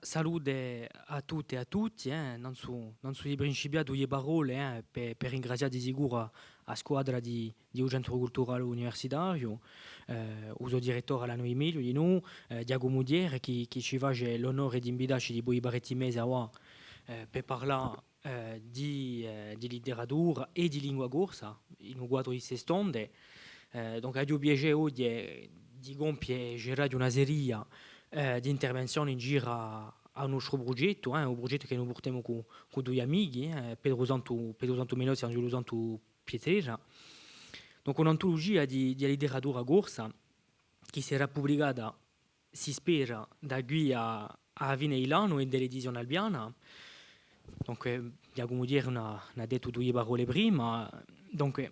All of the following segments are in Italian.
Salute a tutte e a tutti, non su i principiati di parole, per ringraziare di sicuro a squadra di Centro Culturale Universitario, uso direttore alla noi meglio di noi, Diago Mudiere, che ci fa l'onore di invitarci di voi baretti mesi a per parlare di letteratura e di lingua corsa, in un quadro di se stonde. Donc, a Dio piacere oggi di compiere girare una serie di intervenzioni in giro a nostro progetto, un progetto che noi portiamo con due amici, Pedro Santo Melozzi e Angelo Santo Pietrera. Donc un'antologia di letteratura corsa che sarà pubblicata, si spera, da qui a fine dell'anno e dell'edizione albiana. Donc, come dire, ha detto due parole prima. Donc,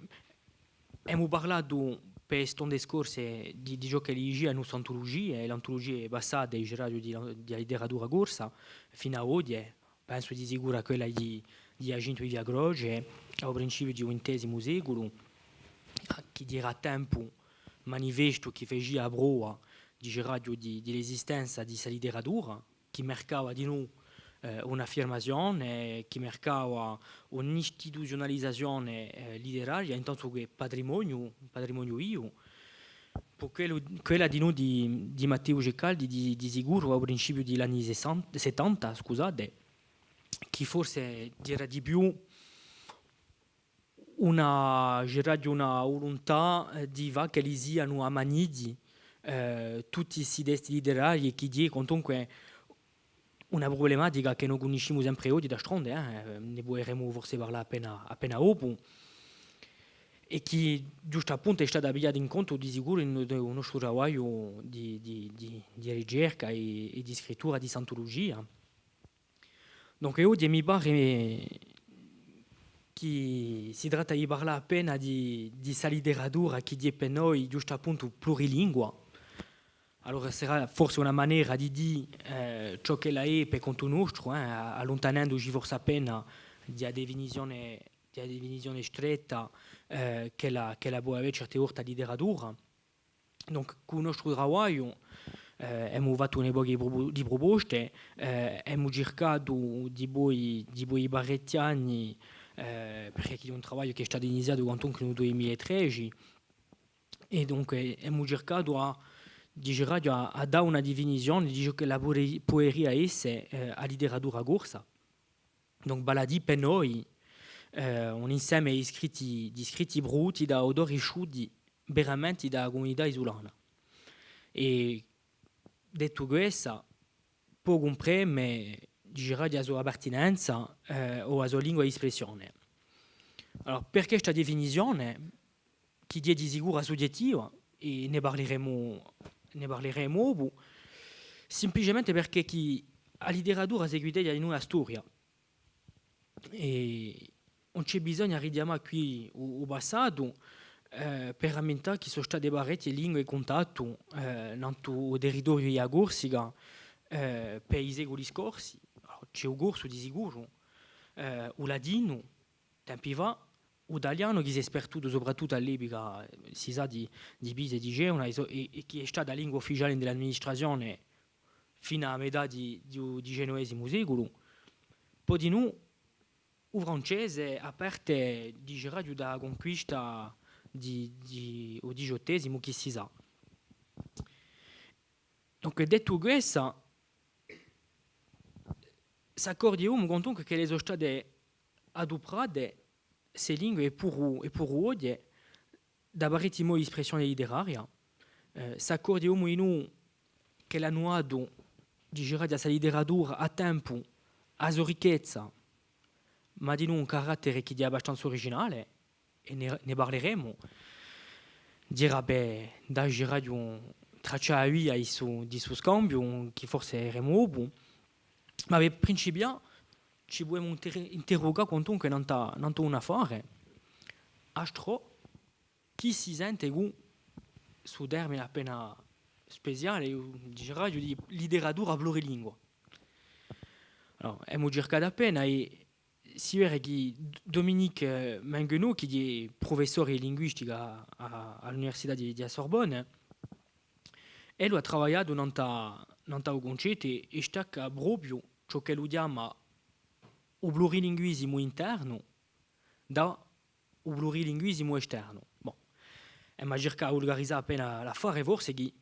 abbiamo parlato per stonde scorse di ciò che legge a nostra antologia, e l'antologia è passata in radio di letteratura corsa fino a oggi, penso di sicuro a quella di Aginto di Via Croce, al principio di XX secolo, che dirà tempo manifesto che faceva a proa di radio dell'esistenza di questa letteratura, che marcava di noi un'affermazione, che marcava un'istituzionalizzazione letteraria, intanto che patrimonio io, quella di noi di Matteo Ceccaldi di sicuro al principio degli anni 70, scusate, che forse era di più una volontà di va che li siano a manidi tutti questi testi letterari che di comunque una problematica che non conosciamo sempre oggi da stronde, ne vorremmo forse parlare appena dopo, e che giusto appunto è stata pigliata in conto di sicuro in un nostro lavoro di ricerca e di scrittura di santologia. Donc oggi mi pare che si tratta di parlare appena di questa letteratura che è per noi giusto appunto plurilingua. Allora sarà forse una maniera di dire ciò che lei è per conto nostro, allontanandoci forse appena da definizione stretta che la può avere certe volte la letteratura. Donc con il nostro lavoro abbiamo fatto un po' di proposte, abbiamo cercato di voi barrettiani, perché è un lavoro che è stato iniziato nel 2013, e dunque abbiamo cercato a dare una definizione di ciò che la poesia è a letteratura corsa. Donc baladi per noi un insieme di scritti brutti da odori asciutti veramente da comunità isolana. E detto questo, può comprendere la sua appartenenza o la sua lingua di espressione. Allora, perché questa definizione, che è di sicuro soggettiva, e ne parleremo semplicemente perché la letteratura si chiude in una storia e non c'è bisogno di richiamare qui il passato per rammentare che sono state parecchie lingue in contatto nel territorio della Corsica per i secoli scorsi. Allora, c'è il corso di sicuro, il ladino, tempi fa, l'italiano che si è sperduto soprattutto all'epoca, si sa, di Pisa e di Geona, e che è stata lingua ufficiale dell'amministrazione fino alla metà di XIX secolo. Poi di noi, il francese, a parte di radio da conquista di XVIII, che si sa. Donc, detto questo, si accordiamo comunque che le sono state adoperate queste lingue per oggi da parecchi modi di espressione letteraria. Si accordiamo in noi che la nuado di girare questa letteratura a tempo, a sua ricchezza, ma di un carattere che è abbastanza originale, e ne parleremo. Dirà da girare un tracciare via di suo scambio, che forse era nuovo, ma per principiare ci dobbiamo interrogare comunque non un affare. Astro, chi si sente su termine appena speciale, di letteratura plurilingua. Allora, abbiamo cercato appena e si vede che Dominique Menguenot, che è professore di linguistica all'Università di Sorbonne, e lui ha lavorato non tau concete e stacca proprio ciò che lui chiama il plurilinguismo interno da il plurilinguismo esterno. Bon. E ma cerca vulgarizzare appena la fare forse che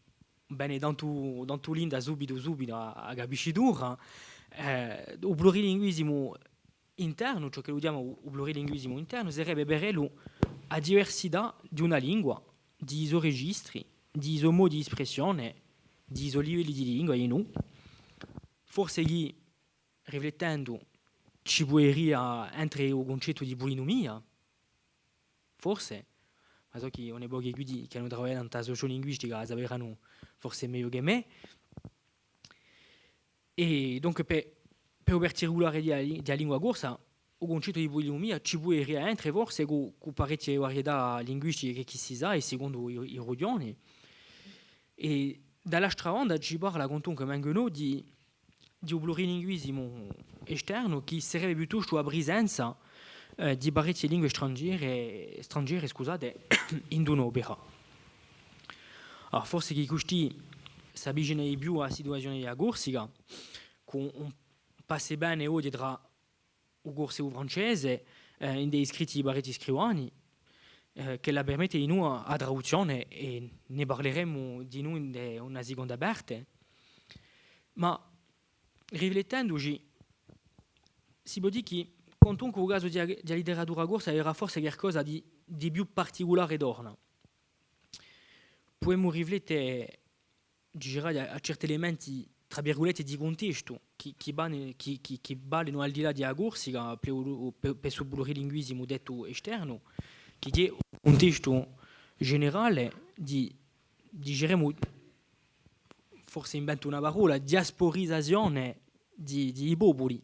bene tanto linda subito a capisci dura il plurilinguismo interno, ciò che lui chiama il plurilinguismo interno, sarebbe per lui la diversità di una lingua, di suoi registri, di suoi modi di espressione, di suoi livelli di lingua, e non. Forse che, riflettendo, ci può entrare il concetto di polinomia, forse, ma so che non è pochi che hanno lavorato in sociolinguistica sapranno forse meglio che me. E dunque per particolare della lingua corsa, il concetto di polinomia ci può entrare forse con parecchie varietà linguistiche che si sa e secondo i regioni. E dall'altra banda ci parla comunque manco di un plurilinguismo esterno che sarebbe piuttosto la presenza di parecchie lingue straniere scusate, in un'opera. Allora, forse che questi si avvicina di più alla situazione della Corsica, con un passe bene oggi tra il corso e il francese, in dei scritti di parecchi scrivani, che la permette di noi a traduzione e ne parleremo di noi in una seconda parte. Ma riflettendoci, si può dire che comunque il caso della letteratura corsa era forse qualcosa di più particolare d'orna. Possiamo riflettere a certi elementi, tra virgolette, di contesto che valgono al di là della Corsica per il plurilinguismo detto esterno, che è un contesto generale diremo, forse invento una parola, diasporizzazione di popoli,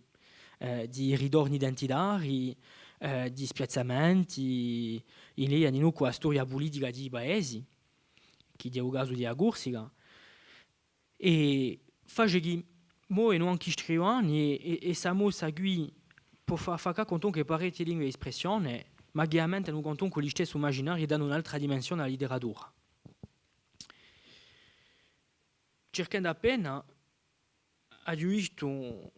di ritorni identitari, di spiazzamenti, in lei hanno la storia politica di paesi, che è il caso della Corsica, e fa che noi non anche scriviamo e siamo qui per fare conto che parecchie lingue di espressione, ma chiaramente non conto con gli stessi immaginari danno un'altra dimensione alla letteratura. Cercando appena ho visto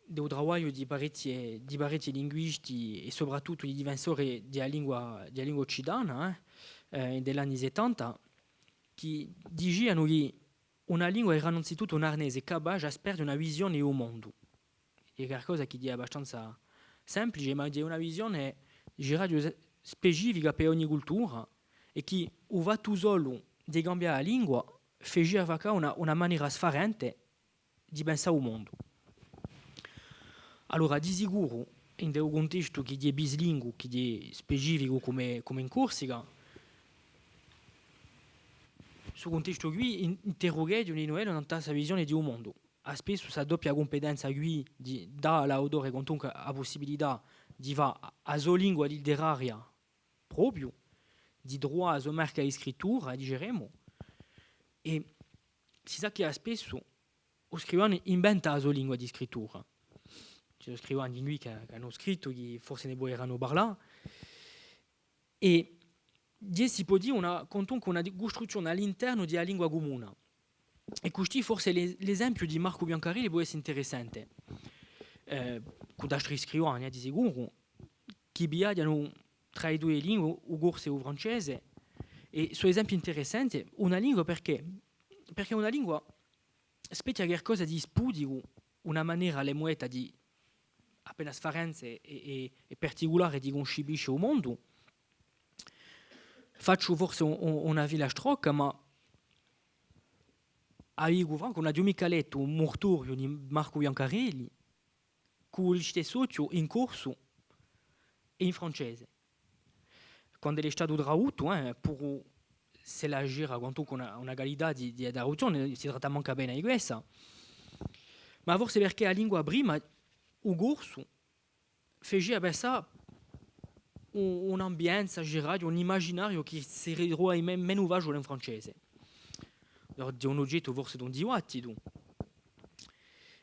del lavoro di parecchi linguisti e soprattutto di difensori della lingua occidentale degli anni 70 che dicevano che una lingua era innanzitutto un arnese capace a sperdere una visione del mondo. È qualcosa che è abbastanza semplice, ma è una visione specifica per ogni cultura e che o va tu solo di cambiare la lingua fece una maniera differente di pensare al mondo. Allora, di sicuro, in un contesto che è bilingue, che è specifico come in Corsica, su contesto qui interrogare di noi non ha visione di un mondo. A spesso questa doppia competenza qui dà l'autore comunque la possibilità di fare a sua lingua letteraria proprio, di droit a sua marca di scrittura, diremo, e si sa che spesso lo scrivano inventa la sua lingua di scrittura. Ci sono scrivani di lui che hanno scritto, che forse ne vogliono parlare, e si può dire una costruzione all'interno della lingua comune. E questo forse l'esempio di Marco Biancarelli può essere interessante. Con altri scrivani, di sicuro, che viaggiano tra le due lingue, il corso e il francese, e sono esempi interessanti. Una lingua perché una lingua specchia qualcosa di spudico, una maniera alle mueta di appena differente e particolare di concepisce il mondo. Faccio forse una filastrocca, ma avevo Franco una mica letto un mortorio di Marco Biancarelli con il stesso in corso e in francese. Quando è stato traduto, per se la gira con una qualità di traduzione, si tratta manca bene di questa. Ma forse perché la lingua prima, il corso, fece pensare un'ambienza girata, un immaginario che si ritrova meno facile in francese. Di un oggetto forse di un dibattito.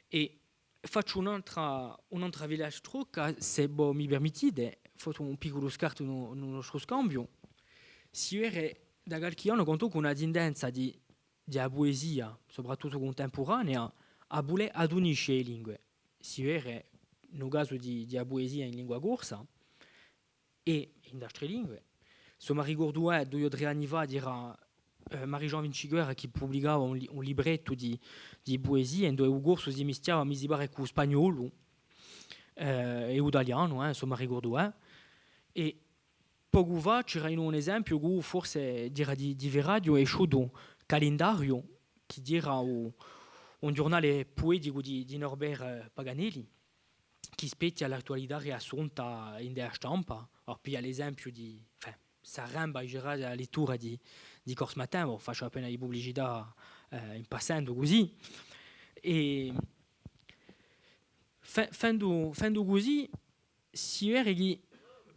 E faccio un'altra filastrocca, se mi permettete, faccio un piccolo scarto in uno scambio. Si vede da qualche anno con una tendenza di della poesia, soprattutto contemporanea, a voler ad unisce le lingue. Si vede nel caso di poesia in lingua corsa e in altre lingue. Insomma, ricordo due o tre anni fa c'era Marie-Jean Vinciguerra che pubblicava un libretto di poesie in dove il corso si mischiava, mi si pare, con spagnolo e italiano, insomma, ricordo. E poco fa c'era un esempio che forse era di Veradio è uscito calendario che era un giornale poetico di Norbert Paganelli che specchia l'attualità riassunta in della stampa. Poi l'esempio di Saramba c'era la lettura di Corse Matin, faccio appena di pubblicità in passando così. E fendo così si vede che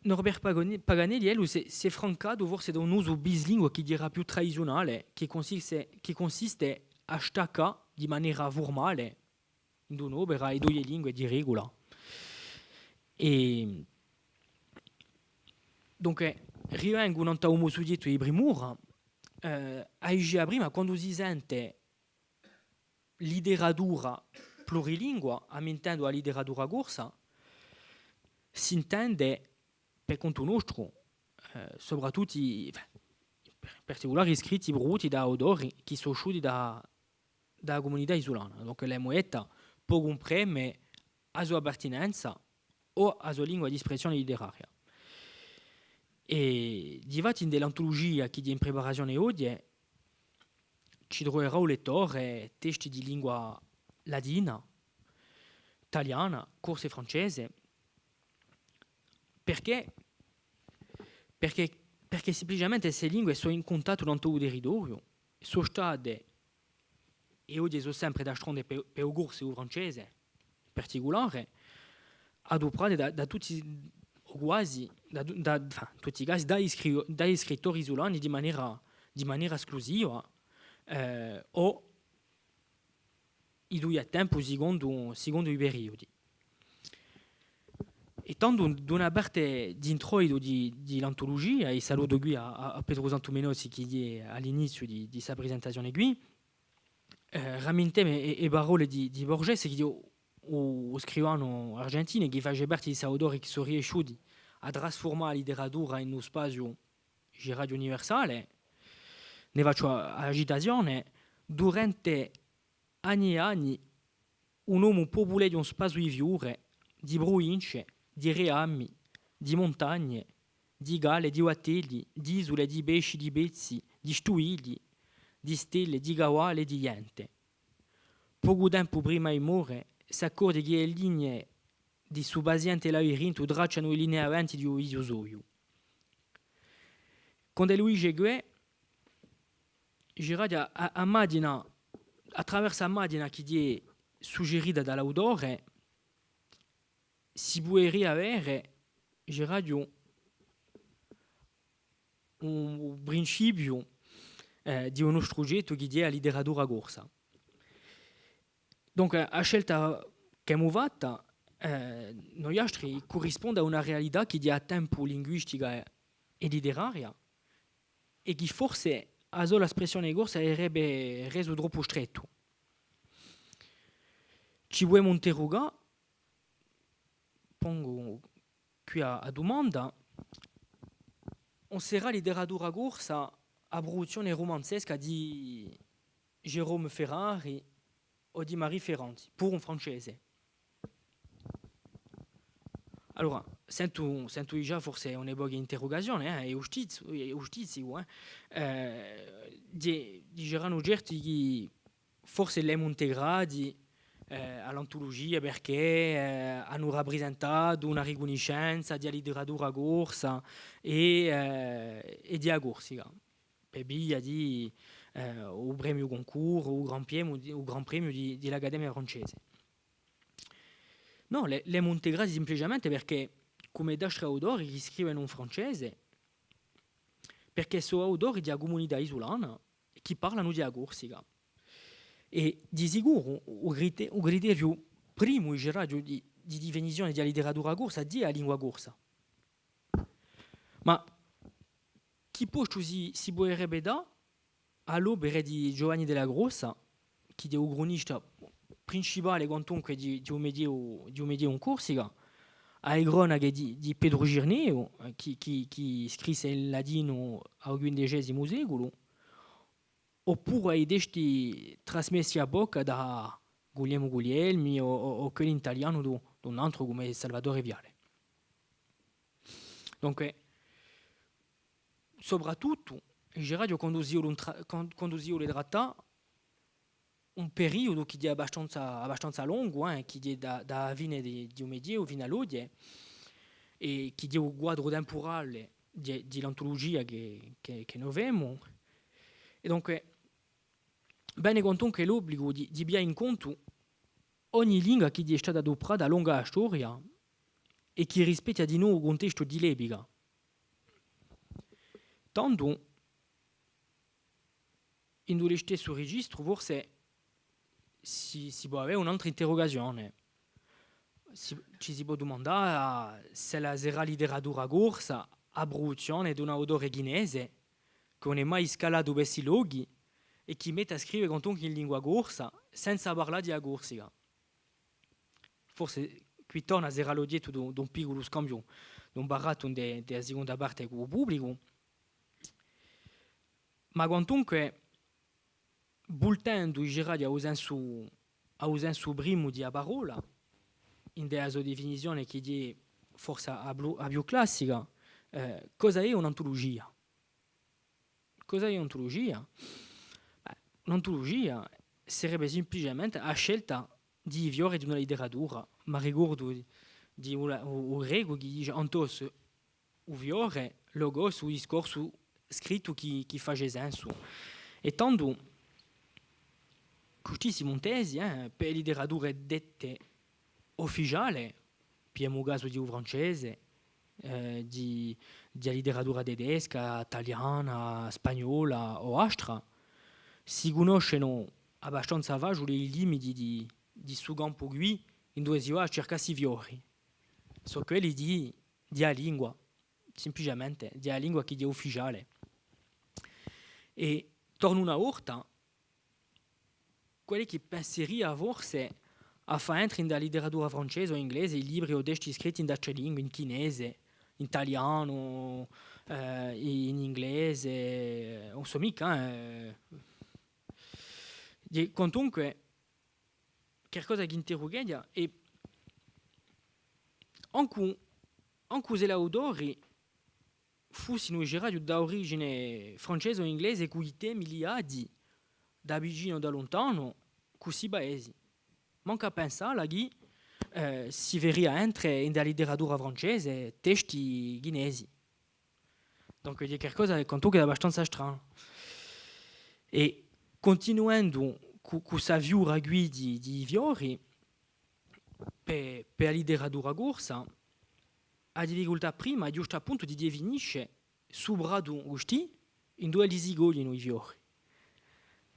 Norbert Paganelli si è francato forse da un uso bislingua che dirà più tradizionale, che consiste a staccare di maniera formale in un'opera e due lingue di regola. E dunque, rivengono a un soggetto di primura, a prima quando si sente letteratura plurilingua, ammentendo la letteratura corsa, si intende per conto nostro, soprattutto in particolare scritti brutti da autori che sono usciti dalla comunità isolana. Dunque, la moetta può comprendere la sua appartenenza o la sua lingua di espressione letteraria. E difatti nell'antologia che è in preparazione oggi ci troverà un lettore testi di lingua ladina, italiana, corsa e francese. Perché semplicemente queste lingue sono in contatto con il territorio, sono state, e oggi sono sempre da stronde per il corso e il francese in particolare, adoperate da tutti quasi, tutti i casi, dagli scrittori isolani di maniera esclusiva o i due a tempo secondo i periodi. E tanto da una parte di introito di l'antologia, e saluto qui a Pedro Santomenossi che è all'inizio di questa presentazione qui, rammentemi le parole di Borges che o scrivano argentino che faceva parte di autori che sono riusciti a trasformare la letteratura in uno spazio radio universale. Ne faccio agitazione. Durante anni e anni un uomo popolò di un spazio di fiore, di province, di reami, di montagne, di gale, di uatelli, di isole, di pesci, di pezzi, di stuigli, di stelle, di gawale e di niente. Poco tempo prima di morire, si accorge che le linee di suo paziente labirinto tracciano i lineamenti di un isosoio. Quando lui segue, girate a Madina, attraverso la Madina che è suggerita dall'autore, si può riavere un principio di uno strumento che è la letteratura corsa. Donc, la scelta che abbiamo fatto noi altri corrisponde a una realtà che è a tempo linguistica e letteraria e che forse a sola espressione corsa sarebbe reso troppo stretto. Ci vogliamo interrogare, pongo qui a domanda, on sarà letteratura corsa a produzione romanzesca di Jérôme Ferrari o di Marie Ferranti, per un francese. Allora, sento già forse un'epoca interrogazione, e giustizio, diranno certi che forse le integrati all'antologia perché hanno rappresentato una riconoscenza di letteratura corsa e di corsica, per via di o premio concorso o gran premio dell'Accademia francese. No, le integrati semplicemente perché, come da autori che scrivono in francese, perché sono autori di una comunità isolana che parlano di corsica. E di sicuro il criterio primo di definizione della letteratura corsa è la lingua corsa. Ma chi posto si può ripetere all'opera di Giovanni della Grossa, che è un cronista principale comunque di un medio in Corsica, alle cronache di Pedro Girneo, che scrisse in ladino al XV secolo, oppure ai testi trasmessi a bocca da Guglielmo Guglielmi o quelli in italiano di un altro come Salvatore Viale. Dunque, soprattutto, Gerardo conduzivo le tratta un periodo che è abbastanza lungo, che è da fine di un medioevo fino all'oggi, e che è un quadro temporale di l'antologia che noi vediamo. E dunque, bene conto che l'obbligo di biare in conto ogni lingua che è stata adoperata a lunga storia e che rispecchia di nuovo il contesto di l'epoca. Tanto, in quello stesso registro, forse si può avere un'altra interrogazione. Ci si può domandare se la letteratura corsa a produzione di un autore ghinese che non è mai scalato questi luoghi e che mette a scrivere in lingua corsa senza parlare di Corsica. Forse qui torna a zerare dietro di un piccolo scambio, di un baratto della seconda parte con il pubblico. Ma quantunque, voltando i girati a senso primo di parola, in della sua definizione che è forse a più classica, cosa è un'antologia? Cosa è un'antologia? Un'antologia sarebbe semplicemente la scelta di fiori di una letteratura, ma ricordo di un greco che dice antos un fiore, logos, un discorso scritto che fa senso. E tanto questi montesi per letterature dette ufficiali, abbiamo il caso di un francese, di letteratura tedesca, italiana, spagnola o astra, si conoscono abbastanza facili i limiti di suo campo qui, in dove si va a cercare i fiori. Sono quelli di la lingua, semplicemente, di la lingua che è ufficiale. E torno una volta, quelli che penseria forse a far entrare nella letteratura francese o inglese i libri o testi scritti in altre lingue, in chinese, in italiano, in inglese, non so mica. Comunque, qualcosa che interroga e anche se l'autori fossero girati da origine francese o inglese con i temi liati da vicino o da lontano, questi paesi. Manca a pensare che si verrebbe entrare nella letteratura francese testi ghinesi. Donc è qualcosa che è abbastanza strano. E continuando con questa viura di fiori, per la letteratura corsa, la difficoltà prima è giusto appunto di definire su brado questi in due li si gogliono i fiori.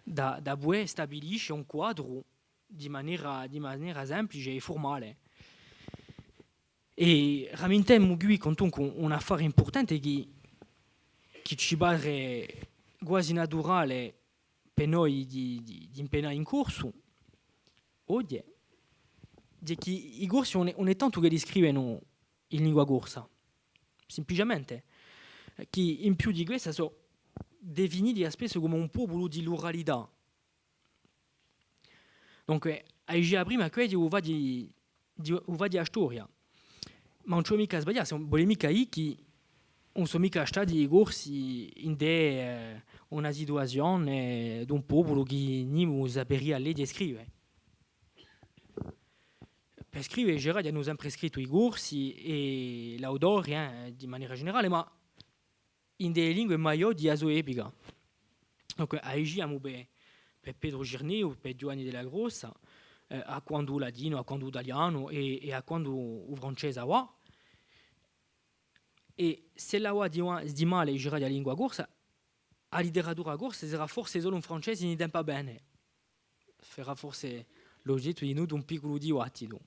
Da poi stabilisce un quadro di maniera semplice e formale. E ramentiamo qui con un affare importante che ci pare quasi naturale per noi di impegnare in corso oggi è che i corsi non è tanto che li scrivono in lingua corsa, semplicemente che in più di questo sono definiti spesso come un popolo di ruralità. Dunque, hai già prima quello va di storia, ma non c'è mica sbagliato, sono mica che non sono mica stati corsi in una situazione di un popolo che non sapeva lei descrivere. Per scrivere, Gerardo hanno sempre scritto i corsi e l'autore di maniera generale, ma in delle lingue maggiori di sua epoca. Dunque, abbiamo per Pedro Girneo, per Giovanni della Grossa, a quando ladino, a quando italiano e a quando francese va. E se la va di male Gerardo la lingua corsa, la letteratura corsa sarà forse solo un francese non intende bene. Farà forse l'oggetto di noi un piccolo dibattito.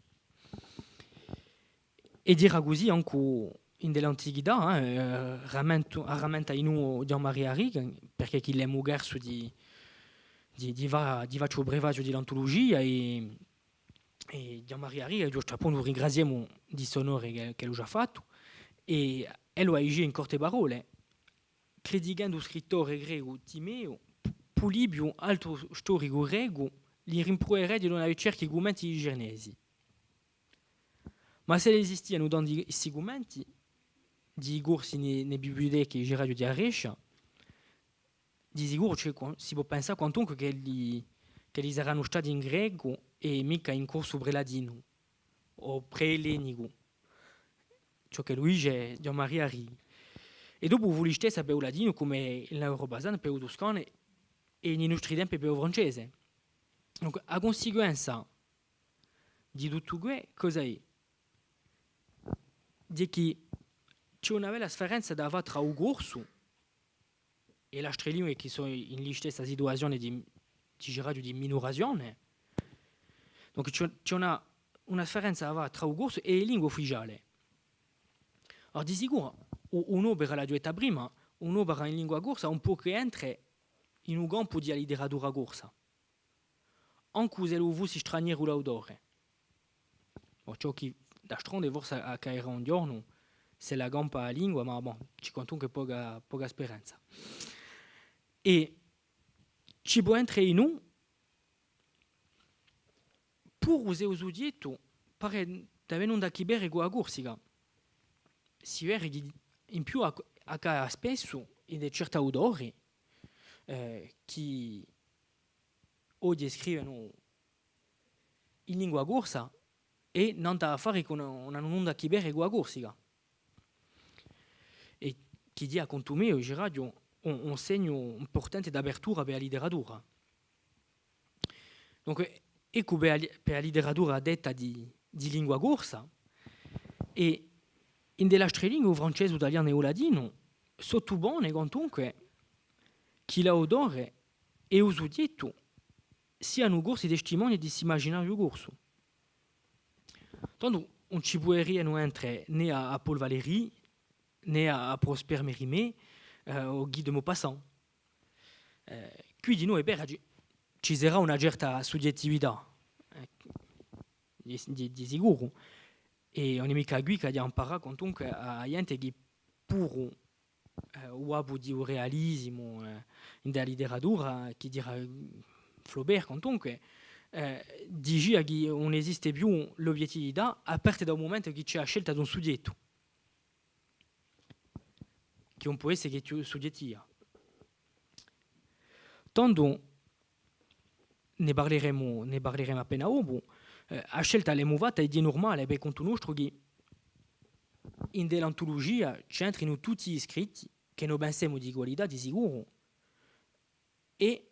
E dirà così anche dell'antichità, rammenta in uno Gian Maria Ri, perché chi l'è mugerso di va c'ho brevaggio di l'antologia e Gian Maria Ri, giusto appunto ringraziamo di sonore che l'ho già fatto, e lo ha in corte parole, credigando scrittore greco Timeo, Polibio, altro storico greco, li rimproverà di non certi argomenti genesi. Ma se esistiano questi argomenti, di corsi nelle biblioteche girato di Arescia, di sicuro si può pensare quantunque che li saranno stati in greco e mica in corso preladino o preelenico, ciò che lui è Gian Maria Ri. E dopo voi stessa per il ladino come il neurobasano per il toscano e nei nostri tempi per il francese. Donc, a conseguenza di tutto questo, cosa è? Di che c'è una bella differenza da fare tra il corso e le altre lingue che sono in stessa situazione di giraggio di minorazione. Donc c'è una differenza da fare tra il corso e le lingue ufficiali. Allora, di sicuro, un'opera la detta prima, un'opera in lingua corsa un po' che entra in un campo di letteratura corsa. Anche se lo vuoi straniero l'autore. Ciò che da stronde forse accadrà un giorno se la gampa la lingua, ma bon, ci conto che poca speranza. E ci può entrare in un pur usare il soggetto pare da non da chi bere con la corsica. Si vede che in più accade spesso in certi autori che oggi scrivono in lingua corsa e non ha a fare con una non da chi bere con la corsica. E chi dia conto me, il radio un segno importante d'apertura per la letteratura. Donc, ecco per la letteratura detta di lingua corsa e in delle altre lingue, francese, italiano e ladino, sotto buone comunque chi l'autore e il soggetto siano corsi testimoni di si immaginario corso. Tanto non ci può non entrare né a Paul Valéry né a Prosper Mérimée o Guy de Maupassant. Quindi noi per ci sarà una certa soggettività di sicuro e non è mica qui che imparare comunque a gente che pur uomo di realismo in della letteratura che dirà Flaubert comunque dice che non esiste più l'obiettività a partire da un momento che c'è la scelta di un soggetto che non può essere che soggettiva. Tanto ne parleremo appena dopo. La scelta è movata e di normale per conto nostro che in dell'antologia c'entrano tutti gli scritti che noi pensiamo di qualità di sicuro e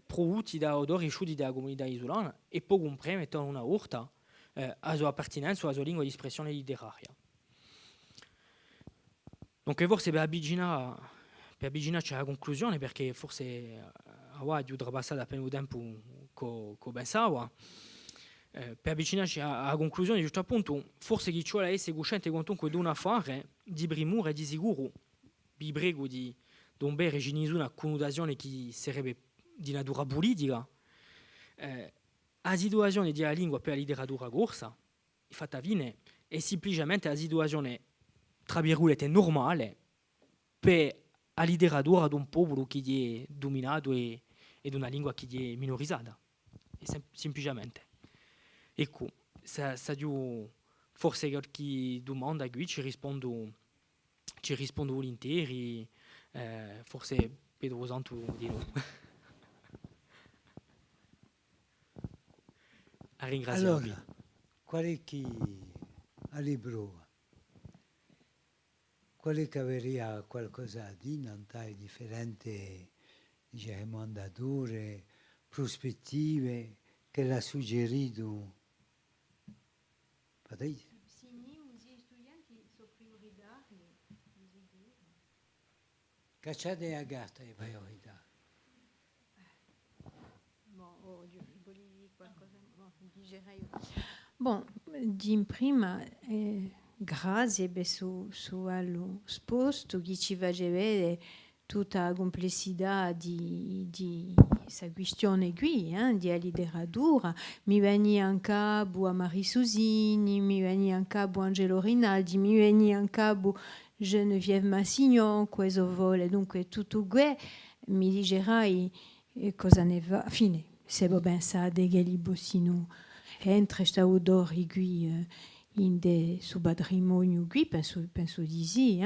prodotti da autori sciuti della comunità isolana e poi compromettono una volta a sua appartenenza o a sua lingua di espressione letteraria. Donc forse per avvicinarci alla conclusione, perché forse oggi ho trapassato appena il tempo che pensavo, per avvicinarci alla conclusione, giusto appunto, forse chi ci vuole essere cosciente comunque di un affare di primura e di sicuro, vi prego di non bere nessuna connotazione che sarebbe di natura politica, la situazione della lingua per la letteratura corsa, fatta fine, è semplicemente la situazione tra virgolette normale per la letteratura di un popolo che è dominato e di una lingua che è minorizzata, semplicemente. Ecco, se io forse qualche domanda qui ci rispondo volentieri, forse Pedro Santo di no. A ringraziarvi. Allora, quale chi a libro? Quale che aveva qualcosa di non è differente, diciamo, andature, prospettive che l'ha suggerito? Potete? Sì, gli studenti sono prioritari. Cacciate a gatta e priorità. Bon, volevi dire qualcosa? Bon, digerei. Bon, in prima grazie su allo sposto che ci va a vedere tutta la complessità di questa questione qui, di letteratura. Mi veni in capo a Marie Susini, mi veni in capo a Angelo Rinaldi, mi veni in capo Geneviève Massignon, questo vuole. Dunque tutto questo mi dicerai cosa ne va. Fine, se va ben sa de Galibosino entra sta odori qui in de su patrimonio qui, penso di sì,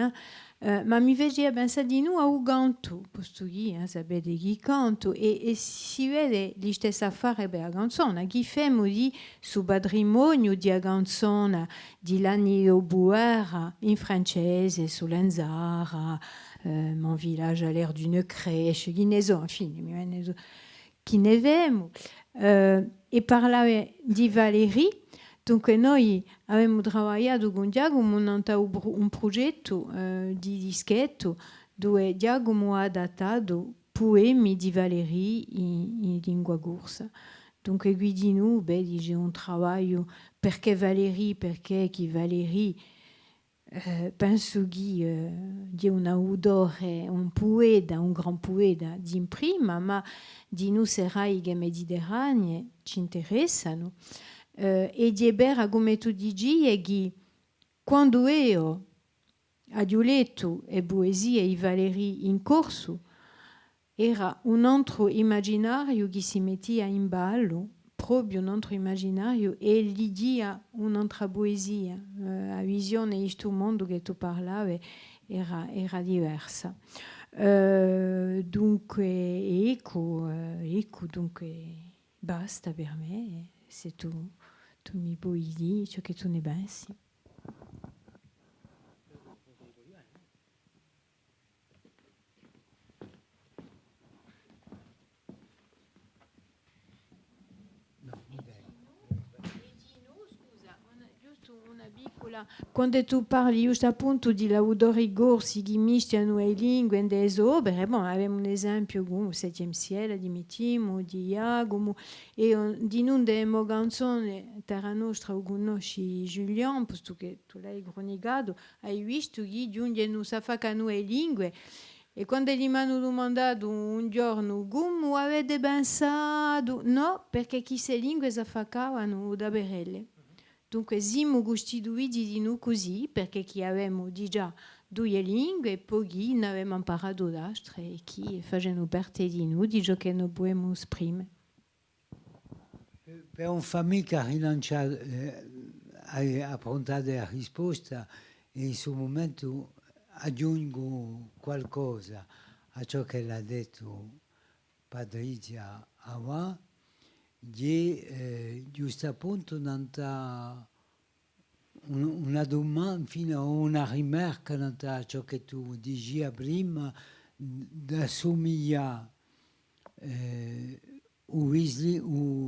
ma mi vede ben sa di nu a Uganto, posto qui, sapete chi canto, e si vede gli stessi affari per Aganzona, chi femo di su patrimonio di Aganzona, di l'anni Buera, in francese, su Lenzara, mon village a l'air d'une crèche, chi ne so, infine, chi ne vemo, e parlava di Valérie. Dunque noi abbiamo lavorato con Giacomo un progetto di dischetto dove Giacomo ha adattato poemi di Valéry in lingua corsa. Dunque qui di noi dice un lavoro perché Valéry, perché chi Valéry penso che di un autore, un poeta, un gran poeta di prima, ma di noi serai che mediterranee ci interessano. E di Ebera, come tu dici, è che quando io ho letto e poesie di Valéry in corso, era un altro immaginario che si metteva in ballo, proprio un altro immaginario, e gli dia un'altra poesia. La visione di questo mondo che tu parlavi era diversa. Dunque, ecco, dunque, basta per me, c'est tout. Tu mi puoi dire ciò che tu ne pensi. Quando tu parli giusto appunto di laudori gorsi che mischiano le lingue in delle opere, bon, abbiamo un esempio come il Settième Ciel di Mitimo, di Iagomo, e di non delle canzoni terra nostra conosci Julien, posto che tu l'hai cronicato, hai visto che giungono a fare le lingue. E quando gli mi hanno domandato un giorno come avete pensato, no, perché chi se lingue si facavano da berelle. Dunque siamo costituiti di noi così, perché chi avevamo già due lingue e poi ne avevamo imparato d'altre e chi facevano parte di noi, di ciò che noi possiamo esprimere. Per una famiglia che ha rilanciato, ha approntato la risposta, e in questo momento aggiungo qualcosa a ciò che l'ha detto Patrizia Awa, giusto appunto una domanda, fino a una rimarca a ciò che tu dici prima, da somigliare il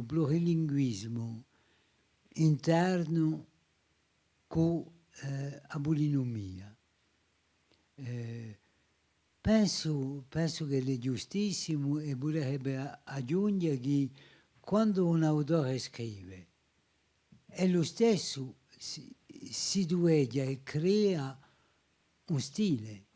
plurilinguismo interno con la polinomia. Penso che è giustissimo, e vorrebbe aggiungere che quando un autore scrive è lo stesso, si dueglia e crea un stile,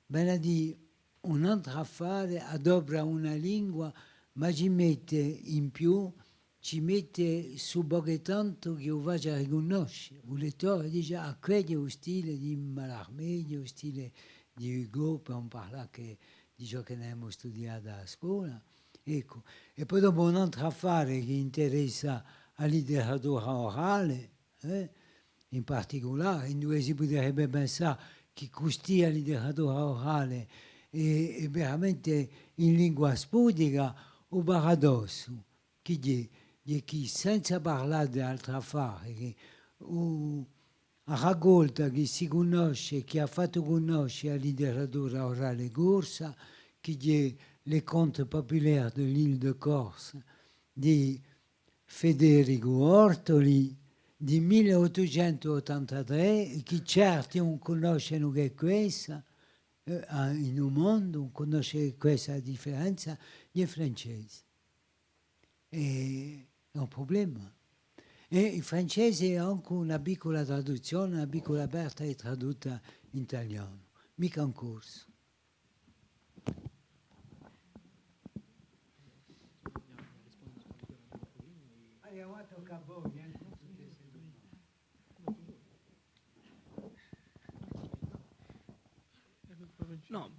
bene a dire un'altra affare, adopera una lingua, ma ci mette in più, ci mette su poco tanto che lo faccia riconoscere. Il lettore dice, ah, quello è lo stile di Mallarmé, lo stile di Hugo, per non parlare di ciò che ne abbiamo studiato a scuola. Ecco. E poi dopo un'altra affare che interessa la letteratura orale, in particolare, in dove si potrebbe pensare che questa letteratura orale è veramente in lingua spudica, o paradosso, che è che senza parlare di altre affari, che la raccolta che si conosce, che ha fatto conoscere la letteratura orale corsa, che è les contes populaires de l'île de Corse di Federico Ortoli di 1883, che certi non conoscono che questa, in un mondo non conosce questa differenza, gli francesi. È un problema. E in francese ha anche una piccola traduzione, una piccola aperta e tradotta in italiano, mica un corso. No,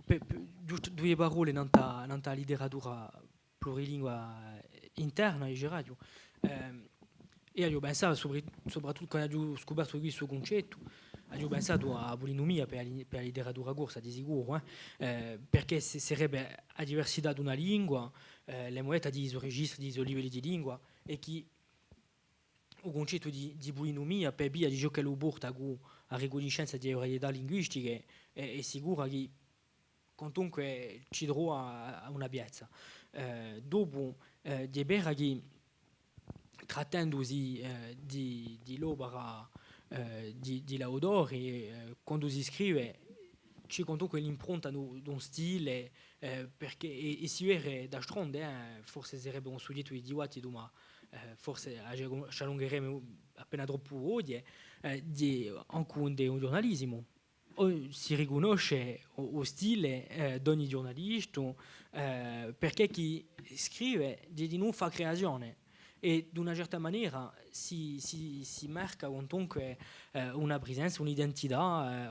giusto due parole nella letteratura plurilingua interna di radio. E ho pensato, soprattutto quando ho scoperto questo concetto, ho pensato a polinomia per la letteratura corsa, di sicuro, perché sarebbe a diversità di una lingua, le monete di registri, di livelli di lingua, e che il concetto di polinomia, per via di ciò che lo porta a riconoscenza di varietà linguistiche, è sicuro che comunque ci trova a una piazza. Dopo, di vera che trattandosi di l'opera di Laudori, quando si scrive c'è comunque l'impronta di un stile, perché e si vede da stronde, forse sarebbe un soggetto idiota, ma forse ci allungheremo appena troppo oggi, di anche un giornalismo. Si riconosce lo stile di ogni giornalista, perché chi scrive di non fa creazione e di una certa maniera si marca comunque una presenza, un'identità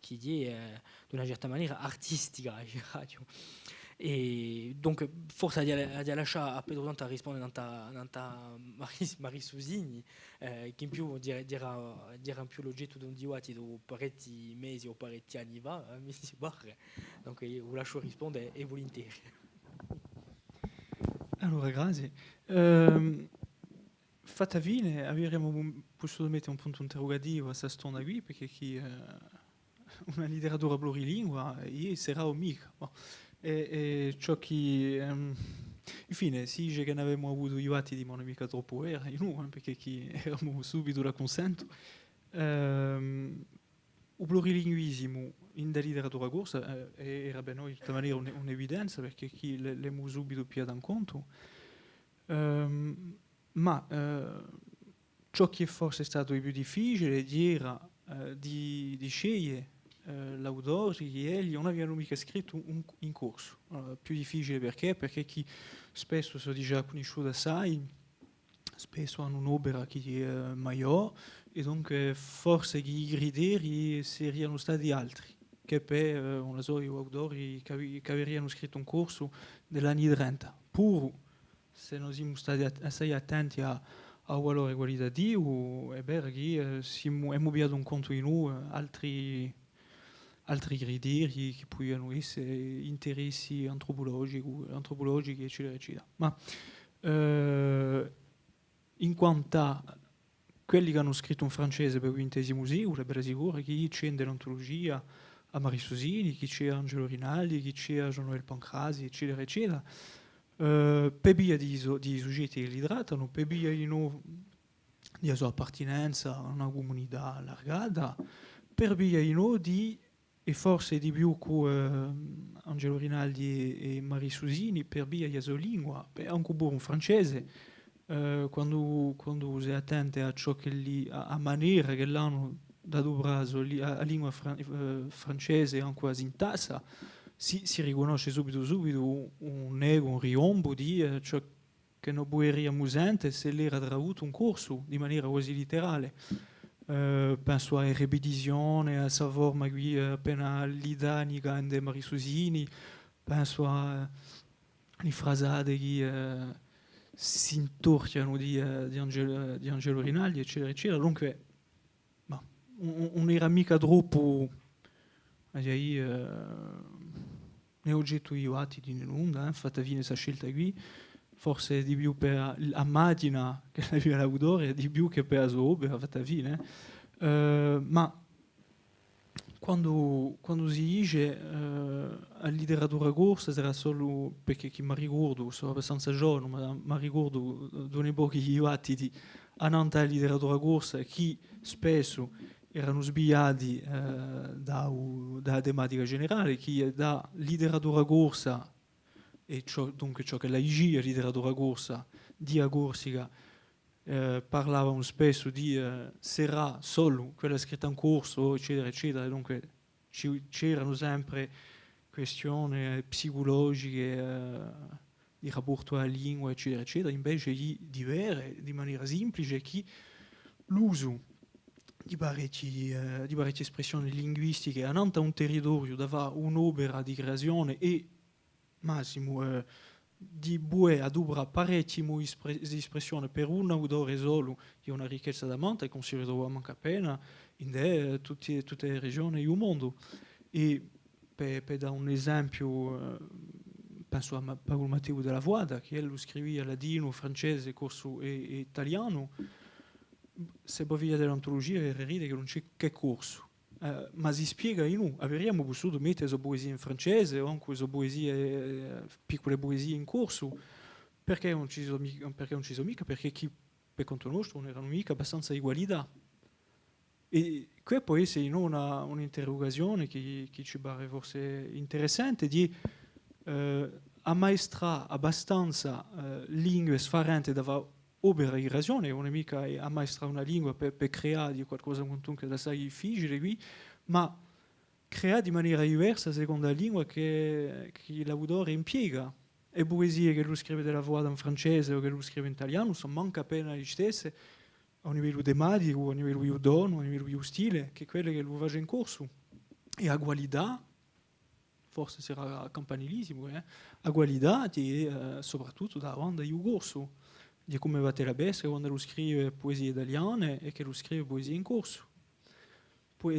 che è di una certa maniera artistica. E donc forse di lasciare a Pedro Dante a rispondere a Marie Susini, che in più dirà in più l'oggetto di un dibattito dopo parecchi mesi o parecchi anni fa, mi si pare. Donc io lascio rispondere e volentieri. Allora, grazie. Fatta fine, avremmo potuto mettere un punto interrogativo a questa storia qui, perché chi una letteratura plurilingua sarà mica. E ciò che infine si dice che ne avevamo avuto i vatti di non mica troppo era in uno, perché chi eravamo subito da consento. Il plurilinguismo in da letteratura corsa era per noi di tutta maniera un'evidenza, perché chi l'abbiamo subito più in conto. Ma ciò che forse è stato il più difficile era di scegliere l'autori che egli non avevano mica scritto in corso. Più difficile perché chi spesso sono già conosciuto assai, spesso hanno un'opera che è maggiore, e dunque forse i criteri sarebbero stati altri che per un autori che avevano scritto un corso degli anni 30. Pur se non siamo stati assai attenti al valore qualitativo, è vero che abbiamo avviato un conto in altri criteri che possono essere interessi antropologici, eccetera, eccetera. Ma in quanto a quelli che hanno scritto in francese per il XX secolo, è sicuro che c'è in deontologia a Marie Susini, che c'è Angelo Rinaldi, che c'è Jean-Noël Pancrasi, eccetera, eccetera. Per via di soggetti che li trattano, per via di sua appartenenza a una comunità allargata, per via di e forse di più con Angelo Rinaldi e Marie Susini, per via della sua lingua, anche un francese, quando si è attenti a ciò che a maniera che l'hanno dato braso a lingua francese, anche a sintassa, si riconosce subito un ego, un riombo di ciò che non può essere amusante se l'era tradotto un corso di maniera quasi letterale. Penso a ripetizione, a sa forma qui appena l'idanica di Marie Susini, penso a le frasate che si intorciano di Angelo Rinaldi, eccetera, eccetera. Dunque, non era mica troppo ne oggetto io atti di nulla, fatta fine questa scelta qui, forse di più per la macchina che aveva l'autore, di più che per la sua opera fatta fine. Ma quando si dice a letteratura corsa sarà solo perché chi mi ricordo, sono abbastanza giovane, ma mi ricordo di un'epoca di battiti a Nantes la letteratura corsa, chi spesso erano sbagliati da tematica generale, chi da letteratura corsa e dunque ciò che la IG, letteratura corsa, dia Corsica, parlavano spesso di sarà solo quella scritta in corso, eccetera, eccetera. Dunque c'erano sempre questioni psicologiche, di rapporto alla lingua, eccetera, eccetera. Invece di vedere di maniera semplice che l'uso di parecchie espressioni linguistiche a un territorio dava un'opera di creazione e massimo di bue adubra parecchie espressioni per un autore solo di una ricchezza da monta e considero manca appena in tutte le regioni del mondo. E per dare un esempio, penso a Paolo Matteo della Voada, che lo scriveva ladino, francese, corso e italiano. Se poi via dell'antologia ride che non c'è che corso. Ma si spiega in noi, avremmo potuto mettere le poesie in francese o anche le poesie, piccole poesie in corso, perché non ci sono mica, perché chi per conto nostro non erano mica abbastanza ugualità. E qui può essere un'interrogazione che ci pare forse interessante di ammaestrare abbastanza lingue sfarente da opera di ragione, non è mica ammaestrare una lingua per creare qualcosa che da assai difficile qui, ma creare di maniera diversa secondo la lingua che l'autore impiega. E poesie che lui scrive della Voada in francese o che lui scrive in italiano sono manca appena le stesse a un livello tematico, a un livello di dono, a un livello di stile, che quelle che lui fa in corso. E a qualità, forse sarà campanilissimo, a qualità soprattutto da quando io corso, di come va la bestia quando lui scrive poesie italiane e che lui scrive poesie in corso.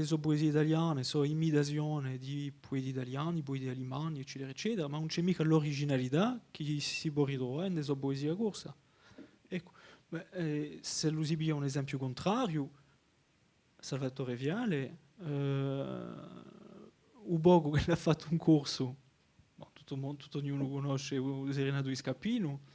So poesie italiane, so imitazione di poeti italiani, poeti alemani, eccetera, eccetera, ma non c'è mica l'originalità che si può ritrovare nelle poesie a corsa. Ecco, se lo si piglia un esempio contrario, Salvatore Viale, Ubogo che ha fatto un corso, tutto ognuno conosce Serenato di Scappino,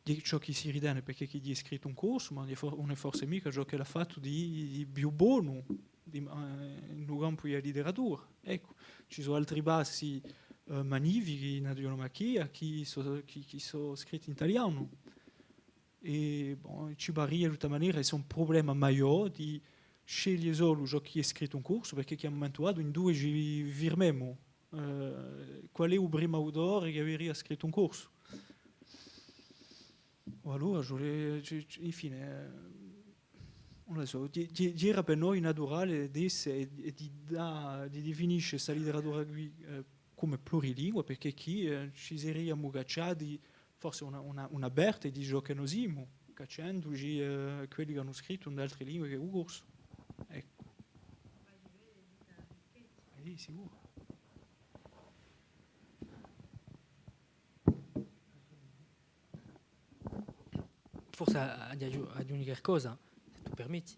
di ciò che si ritiene perché chi gli ha scritto un corso, ma non è forse mica ciò che l'ha fatto di più buono in un campo di letteratura. Ecco, ci sono altri bassi magnifici in adionomachia che sono scritti in italiano. E ci varia di tutta maniera, è un problema maggiore di scegliere solo ciò che è scritto un corso, perché che a un momento dato in due ci firmiamo qual è il primo autore che aveva scritto un corso. Allora, infine, non lo so, era per noi naturale di definire questa letteratura qui come plurilingua, perché qui ci saremmo cacciati forse una berta di ciò che noi siamo, cacciandoci quelli che hanno scritto in altre lingue che il corso. Ecco. Sicuro. Forse aggiungere qualcosa, se tu permetti.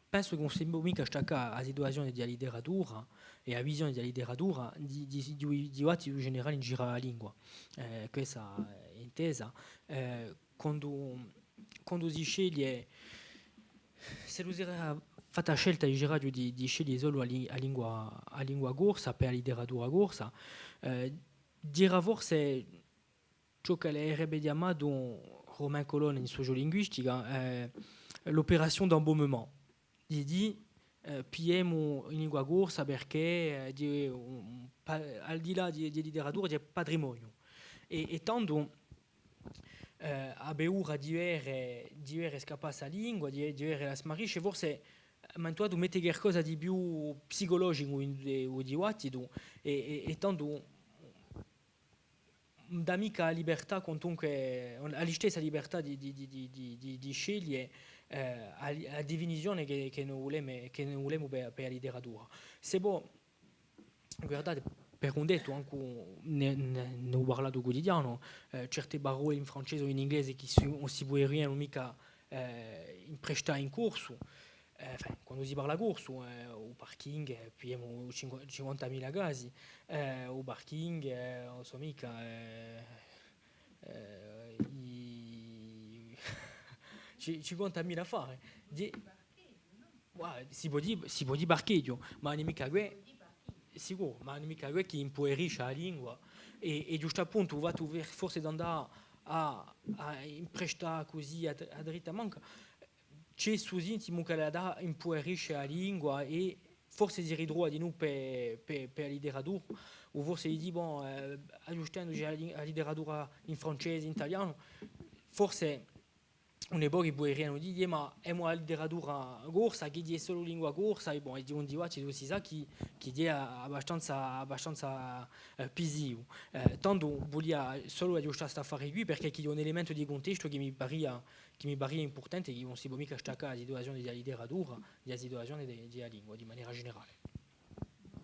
Penso che non sia mica stacca la situazione della letteratura e la visione della letteratura di atti in generale in giro la lingua. Questa è intesa. Quando si sceglie, se si era fatta la scelta di girare di scegliere solo la lingua corsa per la letteratura corsa, dirà forse ciò che avrebbe chiamato Romain Colonna in sociolinguistica l'operazione d'embaumement. Di pigliamo in lingua corsa perché al di là di letteratura c'è patrimonio. E tanto a beura di avere scappato la lingua, di avere la smarisce, forse mantuato mette qualcosa di più psicologico o di wattido e tanto da mica libertà comunque la stessa libertà di scegliere la divisione che noi vogliamo per la letteratura. Se poi guardate per un detto anche ne ho parlato quotidiano certe parole in francese o in inglese che non si può mica imprestare in corso. Quando si parla corso, o parking, abbiamo 50.000 casi, o parking, non so mica, 50.000 affari. Si può dire parcheggio, ma non è mica sicuro, ma non è mica che impoverisce la lingua. e giusto appunto va tu forse da andare a imprestare così a dritta manca c'è su intimo che la da impuerisce la lingua e forse si ridrua di noi per l'ideratura o forse gli di bon aggiustando la lideratura in francese in italiano forse un e pochi puoi di dire ma è una letteratura corsa che è solo lingua corsa e bon e di un di ci si sa che è abbastanza pisivo tanto volia solo aggiustare sta affare qui perché è un elemento di contesto che mi pare importante che non si può mica staccare la situazione della letteratura della situazione della lingua di maniera generale.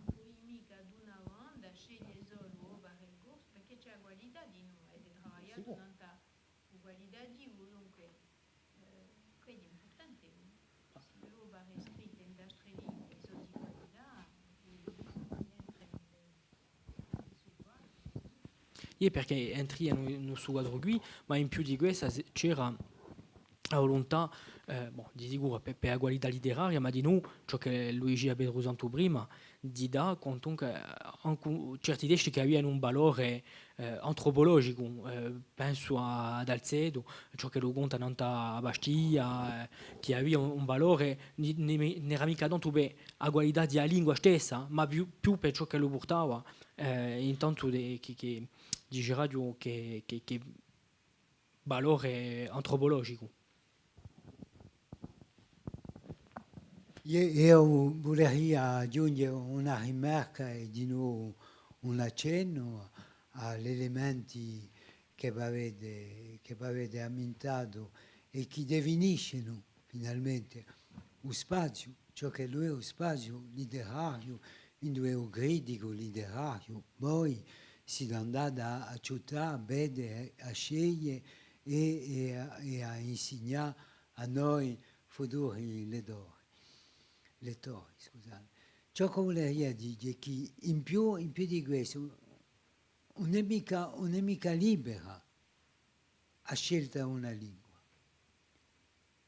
Poi mica ad una banda sceglie solo il corso perché c'è qualità di noi ed è travagliato tanta qualità di dunque credo importante se lo va scritto in altre lingue sono di qualità E perché entri in suo quadro qui ma in più di questo c'era la volontà di sicuro per la qualità letteraria ma di noi ciò che Luigi ha detto prima di dare comunque certi testi che avevano un valore antropologico penso ad Alcedo ciò che lo conta a Bastiglia che aveva un valore non era mica tanto per la qualità della lingua stessa ma più per ciò che lo portava intanto che diceva che valore antropologico. Io vorrei aggiungere una rimarca e di nuovo un accenno agli elementi che avete ammentato e che definiscono finalmente lo spazio, ciò che lui è lo spazio letterario, in dove è un critico letterario, poi si è andato a città, a vedere, a scegliere e a insegnare a noi futuri lettori, scusate. Ciò che volevo dire è che in più di questo non è mica libera a scelta una lingua.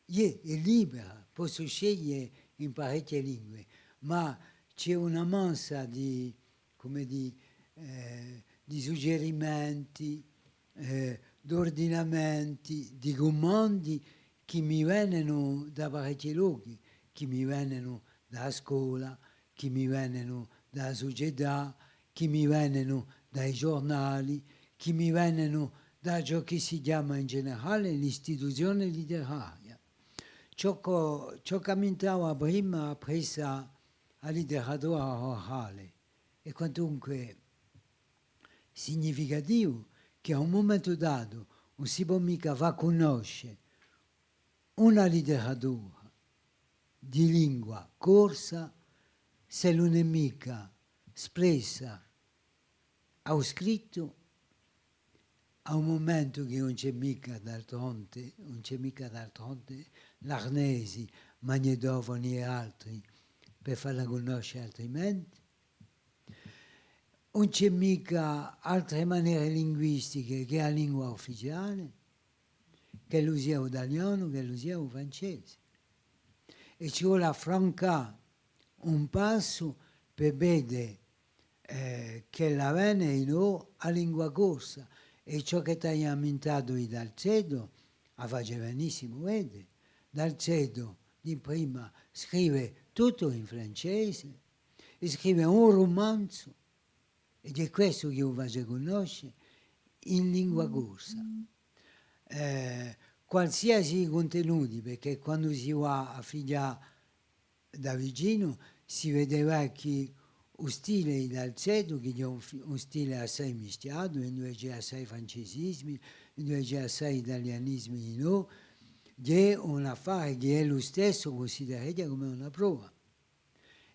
È libera, posso scegliere in parecchie lingue, ma c'è una massa di suggerimenti, di ordinamenti, di comandi che mi vengono da parecchi luoghi, che mi vengono dalla scuola, che mi vengono dalla società, che mi vengono dai giornali, che mi vengono da ciò che si chiama in generale l'istituzione letteraria. Ciò che commentavo prima presa la letteratura orale è quantunque significativo che a un momento dato non si può mica far conoscere una letteratura di lingua corsa se non è mica espressa a scritto a un momento che non c'è mica d'altronde l'Arnesi, Magnedovoni e altri per farla conoscere altrimenti. Non c'è mica altre maniere linguistiche che la lingua ufficiale, che lo sia italiano, che lo sia francese. E ci vuole affrontare un passo per vedere che la vene in noi a lingua corsa e ciò che ti hai ammentato di Dalcedo la faceva benissimo vedere. Dalcedo di prima scrive tutto in francese e scrive un romanzo ed è questo che io faccio conoscere in lingua corsa. Qualsiasi contenuti, perché quando si va a figliare da vicino si vedeva che lo stile di Dalcedo, che è un stile assai mischiato, in cui c'è assai francesismi, in cui c'è assai italianismi di noi, è un affare che è lo stesso considerato come una prova.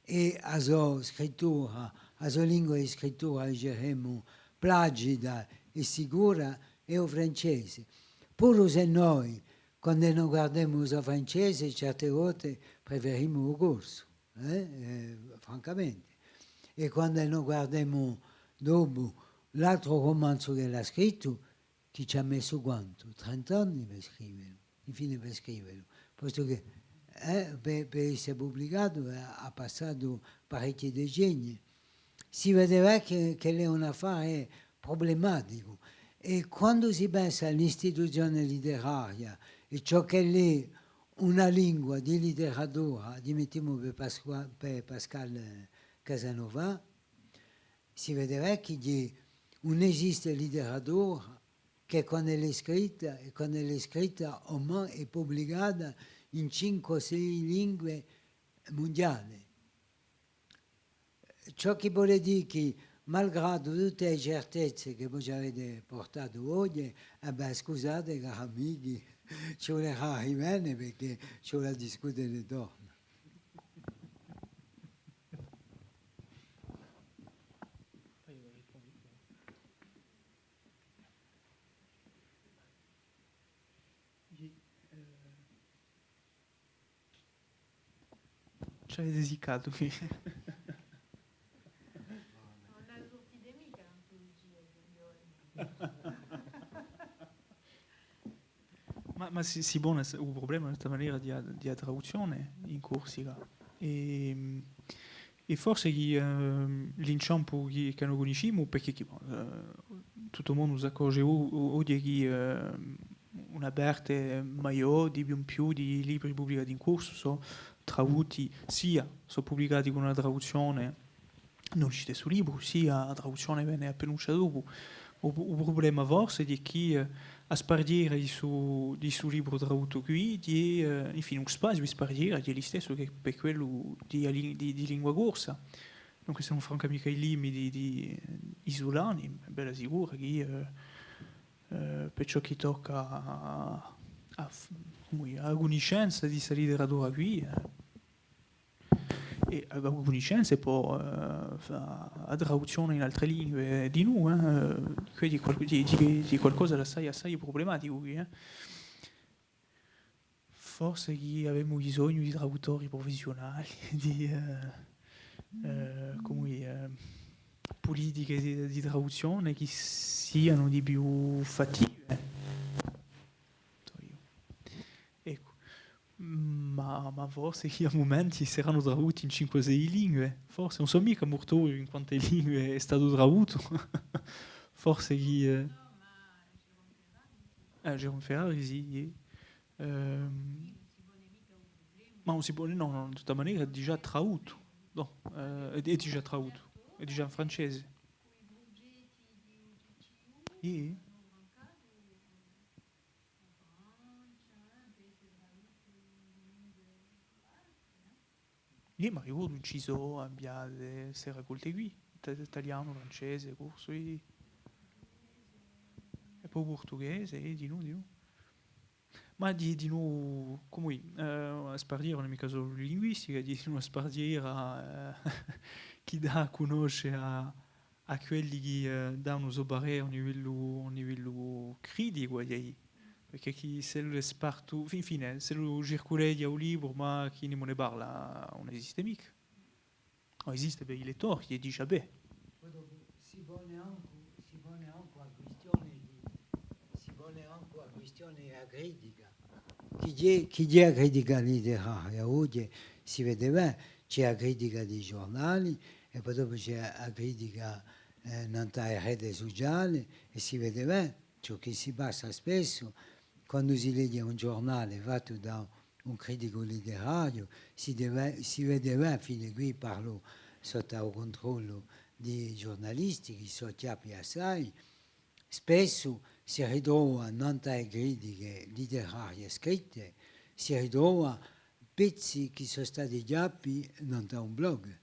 E la sua scrittura, la sua lingua di scrittura, diciamo, plagida e sicura è il francese. Pur se noi, quando non guardiamo il francese, certe volte preferiamo il corso, francamente. E quando non guardiamo dopo l'altro romanzo che l'ha scritto, chi ci ha messo quanto? 30 anni per scriverlo, infine per scriverlo, posto che per essere pubblicato ha passato parecchi decenni. Si vedeva che è un affare problematico. E quando si pensa all'istituzione letteraria e ciò che è lì una lingua di letteratura, mettiamo per Pascal Casanova, si vedeva che non esiste letteratura che quando è scritta, e quando è scritta ormai è pubblicata in 5 o 6 lingue mondiali. Ciò che vuole dire che, malgrado tutte le certezze che voi avete portato oggi, scusate cari amici, ci vorrà rimane perché ci vorrà discutere dopo. Ci avete esicato qui. Non ha sorti di mica l'antologia, Ma si pone un problema in questa maniera di traduzione in Corsica. E forse l'inciampo che non conosciamo, perché tutto il mondo si accorge oggi che una parte maggiore di più di libri pubblicati in corso sono tradotti, sia sono pubblicati con una traduzione non ci stesso libro, sia la traduzione viene appena dopo. Il problema forse è che a spargere di suo libro tradotto qui, infine un spazio di spargere è lo stesso che per quello di lingua corsa. Dunque sono francamente i limiti isolani, è bella sicura che per ciò che tocca a conoscenza di questa letteratura qui, e a conoscenza poi a traduzione in altre lingue di noi, quindi di qualcosa di assai problematico qui. Forse che abbiamo bisogno di traduttori professionali, di politiche di traduzione che siano di più fattive. Ecco. Ma forse che a momenti saranno tradotti in 5-6 lingue. Forse non so mica molto in quante lingue è stato tradotto. Forse che Jérôme Ferrari sì. Ma non si può, no, in tutta maniera è già tradotto. No, è già tradotto. È già in francese. Sì. Io mi ricordo inciso abbiate se raccolte qui, italiano, francese, corso e poi portoghese e di nuovo. Ma di nuovo, come a spargere non è mica solo linguistica, di nuovo a spargere a chi dà a conoscere a quelli che danno so barriere a un livello critico, perché chi se lo sparto, infine, se lo circoledia un libro, ma chi ne parla non esiste mica. Non esiste per i lettori, che dice beh. Si pone anche la questione della critica. Chi è la critica letteraria? Oggi si vedeva, c'è la critica dei giornali e poi dopo c'è la critica nelle reti sociali e si vedeva ciò che si passa spesso quando si legge un giornale fatto da un critico letterario, si vedeva, fino qui parlo sotto il controllo di giornalisti che sono chiappi assai, spesso si ritrova nelle critiche letterarie scritte, si ritrova pezzi che sono stati chiappi non da un blog,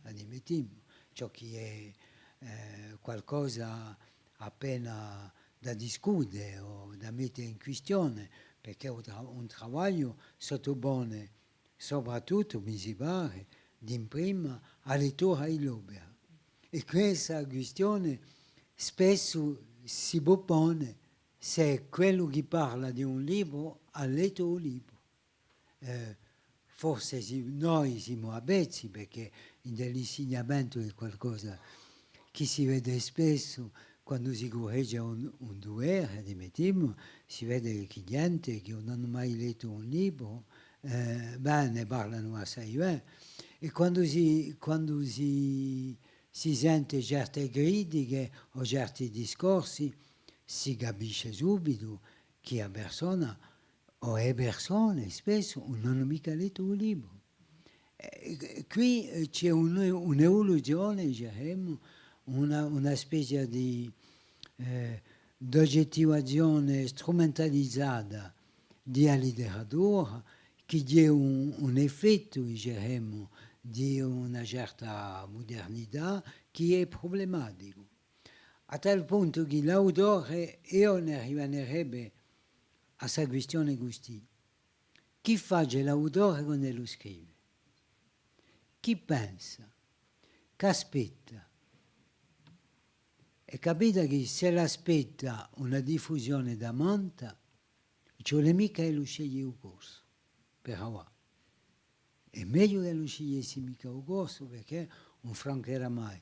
ammettiamo, ciò che è qualcosa appena da discutere o da mettere in questione, perché è un lavoro sottopone soprattutto, mi si pare, di prima a lettura libera. E questa questione spesso si propone se quello che parla di un libro ha letto un libro. Forse noi siamo avvezzi perché nell'insegnamento è qualcosa che si vede spesso quando si corregge un dovere, admettiamo, si vede che gente che non hanno mai letto un libro ne parlano assai bene. E quando si si sente certe critiche o certi discorsi, si capisce subito che la persona o le persone spesso non hanno mica letto un libro. Qui c'è un'evoluzione, diciamo, una specie di oggettivazione strumentalizzata della letteratura che ha un effetto, diciamo, di una certa modernità che è problematico. A tal punto che l'autore, io ne rimanerebbe a questa questione così. Chi fa l'autore quando lo scrive? Chi pensa? Che aspetta? E capite che se l'aspetta una diffusione da monta, ci vuole mica che lo sceglie il corso. Però è meglio che lo scegliessi mica il corso perché non francherà mai.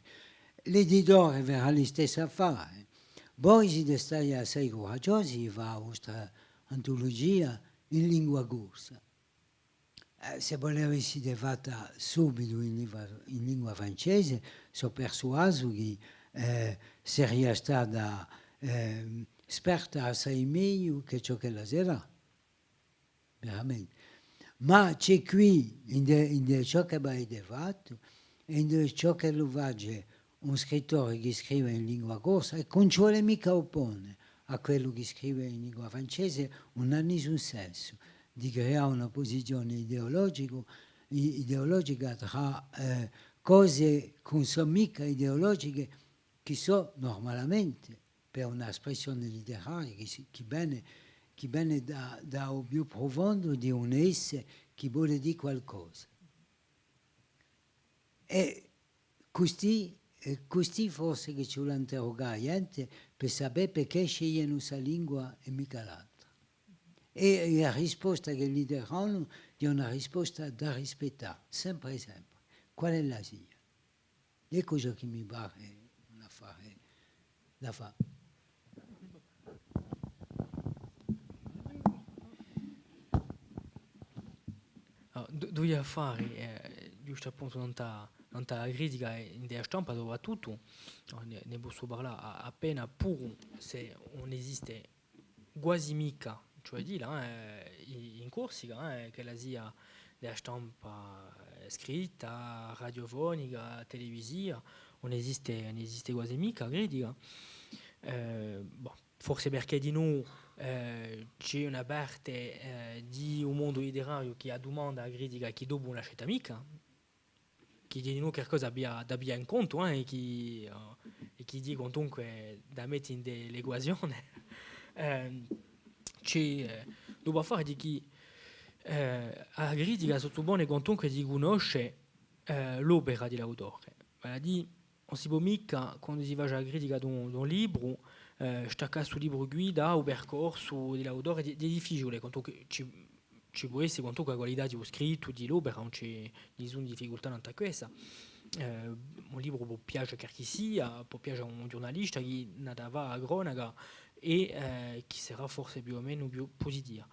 L'editore verrà lo stesso a fare. Voi siete stati assai coraggiosi e fa la vostra antologia in lingua corsa. Se voi l'avessite fatta subito in lingua francese, sono persuaso che sarebbe stata esperta assai meglio che ciò che la sarà. Veramente. Ma c'è qui, in ciò che avete fatto, in ciò che lo faccia un scrittore che scrive in lingua corsa, e non ci vuole mica oppone a quello che scrive in lingua francese, non ha nessun senso di creare una posizione ideologica tra cose che non sono mica ideologiche, che sono normalmente, per un'espressione letteraria, che viene da più profondo di un essere che vuole dire qualcosa. E così forse che ci vuole interrogare gente per sapere perché scegliono questa lingua e mica l'altra. E la risposta che gli daranno è una risposta da rispettare, sempre e sempre. Qual è la sia? È cosa che mi pare un affare da fare. Due affari, giusto appunto non la critica in della stampa dove tutto, ne posso parlare appena pur se non esiste quasi mica, cioè di là in Corsica, che la sia della stampa scritta, radiofonica, televisiva, non esiste quasi mica critica. Forse perché di noi c'è una parte di un mondo letterario che domanda la critica che dopo non accetta mica, che di noi qualcosa da abbia in conto e che dice comunque da mettere in l'equazione. C'è dopo fare di chi la critica sottopone comunque di conosce l'opera dell'autore. Vale a dire, non si può mica, quando si fa la critica di un libro, staccare sul libro guida o percorso dell'autore è difficile, ci può essere comunque la qualità di scritto di l'opera, non c'è nessuna difficoltà in questa. Un libro può piacere a chi sia, può piacere a un giornalista che va a cronaca e che sarà forse più o meno più positiva.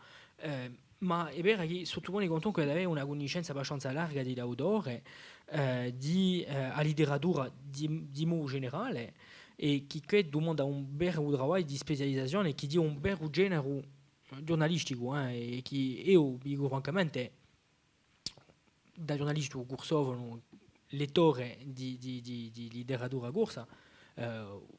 Ma è vero che sottopone comunque di avere una conoscenza abbastanza larga dell'autore, a letteratura di modo generale, e che domanda un vero lavoro di specializzazione, che dia un vero genere giornalistico, e che io dico francamente, da giornalista corsovo, lettore di letteratura corsa,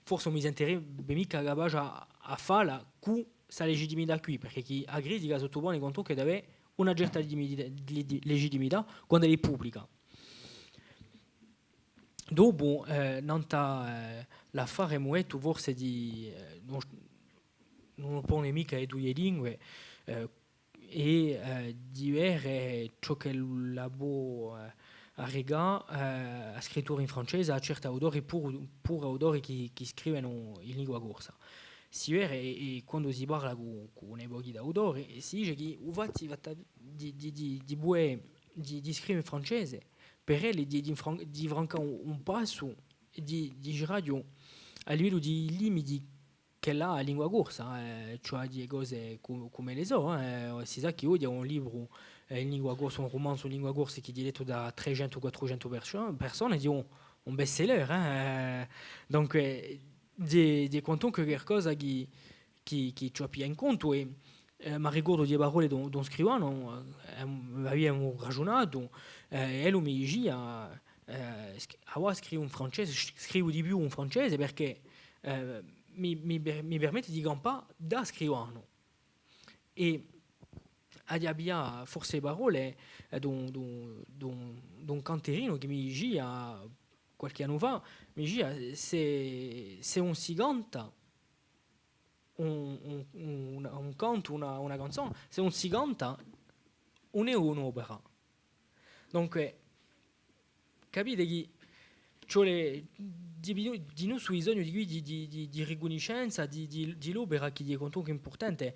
forse non mi sentirebbe mica capace a farla con questa legittimità qui, perché chi a critica sottopone comunque di avere una certa legittimità quando è pubblica. Dopo, l'affare muetto forse di non pone mica le due lingue e di avere ciò che la può a scrittura in francese a certi autori pur autori che scrivono in lingua corsa. Si vede e quando si parla con i pochi d'autori si dice che il fatto di scrivere in francese per lui di francare un passo di radio a livello di limiti che ha la lingua corsa, cioè di cose come le so, si sa che oggi è un libro in lingua corsa, un romanzo in lingua corsa che è letto da 300 o 400 persone, un best-seller. Donc, di conto che qualcosa che ci abbia in conto e mi ricordo di parole don scrivano, abbiamo ragionato, e lui mi diceva, ora scrivo in francese, scrivo di più in francese perché mi permette di campare da scrivano. E abbia forse parole d'un canterino che mi diceva qualche anno fa, mi diceva se un si canta un canto, una canzone, se un si canta non è un'opera. Dunque, capite che di noi su bisogno di riconoscenza di l'opera che è conto che è importante.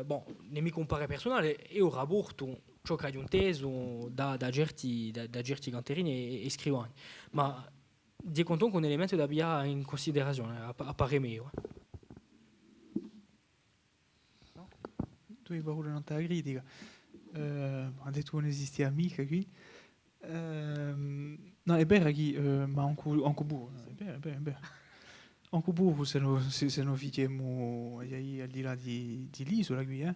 Bon, ne mi compare personale e ho rapporto ciò che ho inteso da certi canterini e scrivani, ma di conto che è un elemento da abbia in considerazione a pare mio. Tu hai paura non te la critica. Ha detto che non esiste amica qui. No, è vero che ma anche buono, è vero. Anche buono se non facciamo al di là di l'isola qui,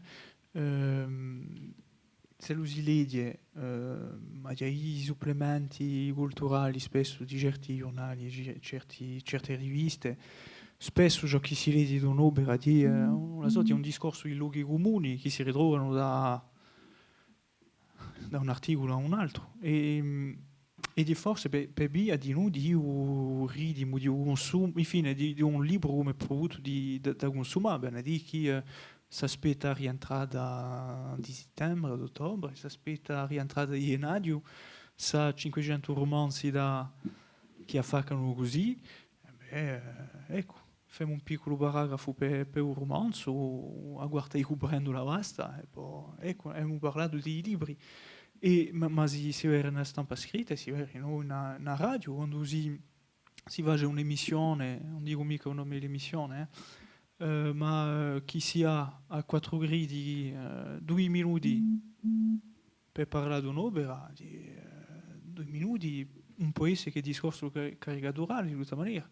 se lo si legge, ma i supplementi culturali spesso di certi giornali, certe riviste, spesso ciò che si legge da un'opera di una sorta di un discorso di luoghi comuni che si ritrovano da un articolo a un altro e di forse per via di noi di un ritmo di un consumo, infine di un libro come prodotto da consumare, bene di chi si aspetta rientrata di settembre, ad ottobre, si aspetta rientrata di gennaio, sa 500 romanzi che affaccano così, ecco, facciamo un piccolo paragrafo per un romanzo, a guardare coprendo la vasta, e poi ecco, abbiamo parlato di libri. Ma si vede una stampa scritta, si vede una radio, quando si va a un'emissione, non dico mica un nome dell'emissione, ma chi si ha a 4 gridi 2 minuti per parlare di un'opera, 2 minuti, un paese che discorso caricaturale di tutta maniera.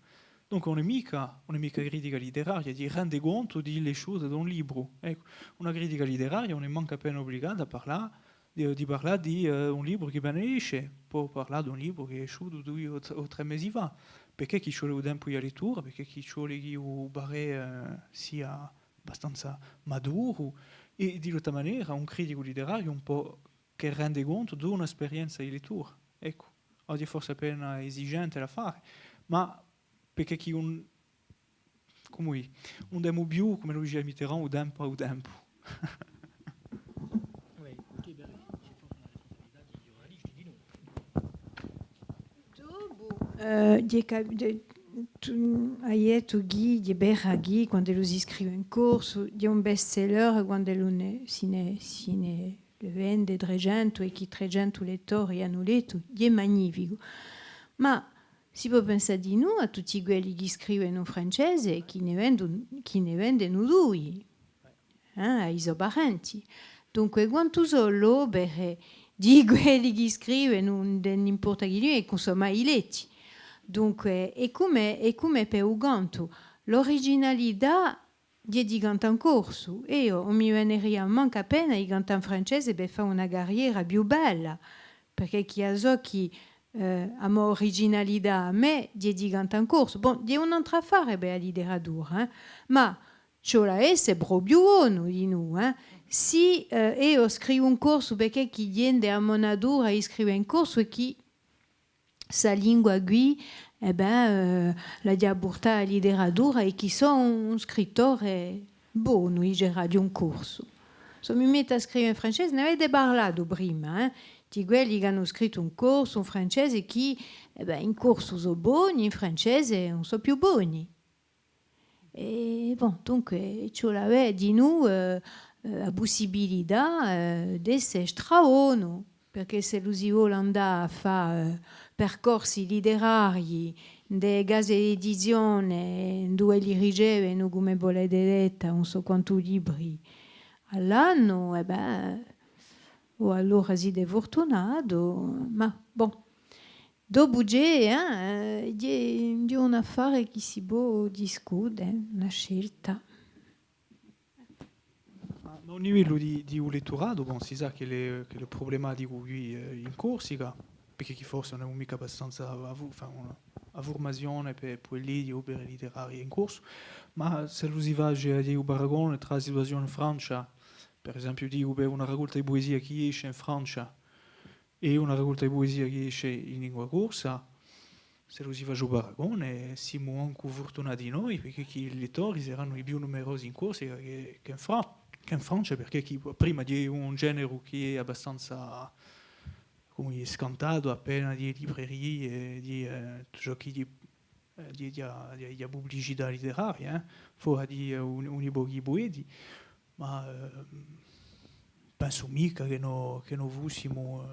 Donc non è mica critica letteraria, di rende conto delle cose da un libro. Ecco, una critica letteraria non è manca appena obbligata a parlare di parlare di un libro che ben esce, può parlare di un libro che è uscito 2 o 3 mesi fa, perché chi vuole il tempo di lettura, perché chi vuole che il barè sia abbastanza maduro, e di questa maniera un critico letterario un po' che rende conto di un'esperienza di lettura. Ecco, oggi è forse appena esigente da fare, ma perché chi un demo più, come lo diceva Mitterrand, o tempo au tempo. Hai detto che di Beraghi quando lo si scrive in corso di un bestseller quando si ne le vende 300 e chi 300 lettori hanno letto è magnifico, ma si può pensare di noi a tutti quelli che scrivono in francese e chi ne vendono due ai suoi parenti. Dunque quanto solo per di quelli che scrivono non importa chi è consomma i letti. Dunque è come per un canto l'originalità di cantare in corso e io mi veneria manca appena di cantare in francese per fare una carriera più bella perché chi ha so chi ha originalità a me di cantare in corso bon di un'altra affare per la letteratura ma ciò la è proprio buono di noi si io scrivo un corso perché chi viene a Monadura e scrive in corso e chi sa lingua qui la dia portare a letteratura e chi sono un scrittore buono c'era di un corso se mi metto a scrivere in francese ne avete parlato prima di quelli che hanno scritto un corso in francese chi in corso sono buoni in francese non sono più buoni e bon dunque ciò l'aveva di noi la possibilità di essere strabuono perché se lo si vuole andare a fare percorsi letterari delle case di edizione dove li ricevono come volete detta non so quanti libri all'anno o allora si è fortunato ma bon do budget di un affare che si può discutere, una scelta. Ma a livello di un elettorato, bon, si sa che le problematiche qui in Corsica, perché chi forse non è mica abbastanza a formazione per quelli di opere letterarie in corso, ma se lo si va a dire un paragone tra la situazione in Francia, per esempio dico per una raccolta di poesia che esce in Francia e una raccolta di poesia che esce in lingua corsa, se lo si fa un paragone siamo anche fortunati noi, perché i lettori saranno i più numerosi in Corsica che in Francia, perché prima di un genere che è abbastanza come dire, scantato appena di librerie, di giochi di pubblicità letteraria, fuori di un pochi poeti, ma penso mica che non fossimo...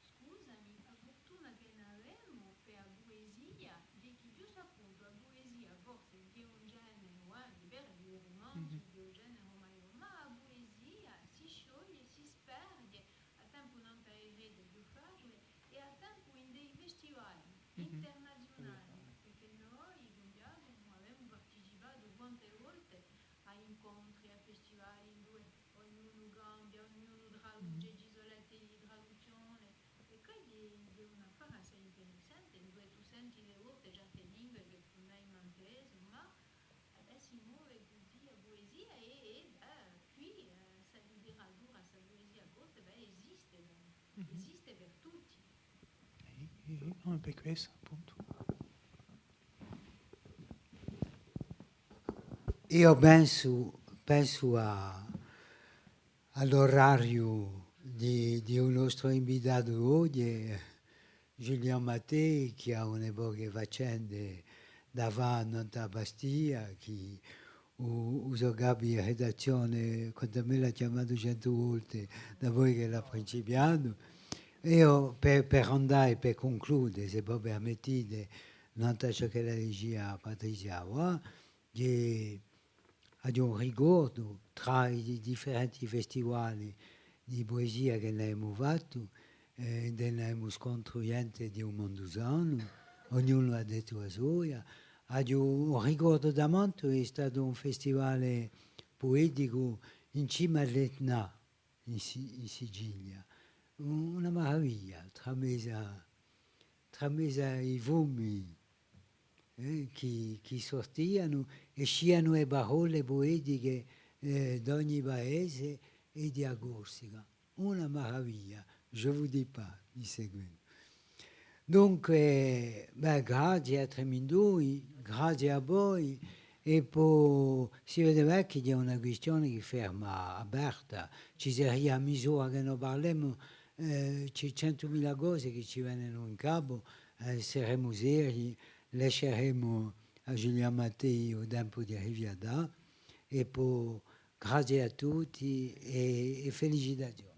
Scusami, la fortuna che ne avremo per la poesia, di che giusto appunto la poesia forse di un genere, di vero, di un romanzo, di un genere maior, ma la poesia si scioglie, si sperde, a tempo non tarderete più facile e a tempo in dei festivali internazionali, perché noi abbiamo partecipato quante volte a incontri, a festivali in dove ognuno cambia, ognuno traduce gisolette di traduzione. E quindi è una cosa assai interessante, dove tu senti le volte certe lingue che non hai mai inteso, ma si muove così la poesia e qui questa letteratura, questa poesia corta esiste per tutti. Non è per questo, appunto. Io penso all'orario di un nostro invitato oggi, Giuliano Mattei, che ha una poche faccende davanti alla Bastia, che uso capi di redazione, quando me l'ha chiamato 100 volte da voi che l'ha principiato. Io per andare, per concludere, se poi permettete, non ciò che la regia Patrizia ha, che ad un ricordo tra i differenti festival di poesia che ne abbiamo fatto, ne abbiamo costruito di un mondusano, ognuno ha detto la sua. Ad un ricordo da molto è stato un festival poetico in cima all'Etna, in Sicilia. Una meraviglia, tra mesa i fumi che sortivano, escivano le parole poetiche di ogni paese e di Corsica. Una meraviglia, je vous dis pas, di seguito. Dunque, grazie a Tremindoi, grazie a voi. E poi si vedeva che c'è una questione che ferma aperta. Ci sarebbe a misura che noi parliamo, c'è 100.000 cose che ci vengono in capo, saremo seri, lasceremo a Giuliano Mattei il tempo di arrivare e poi grazie a tutti e felicitazioni.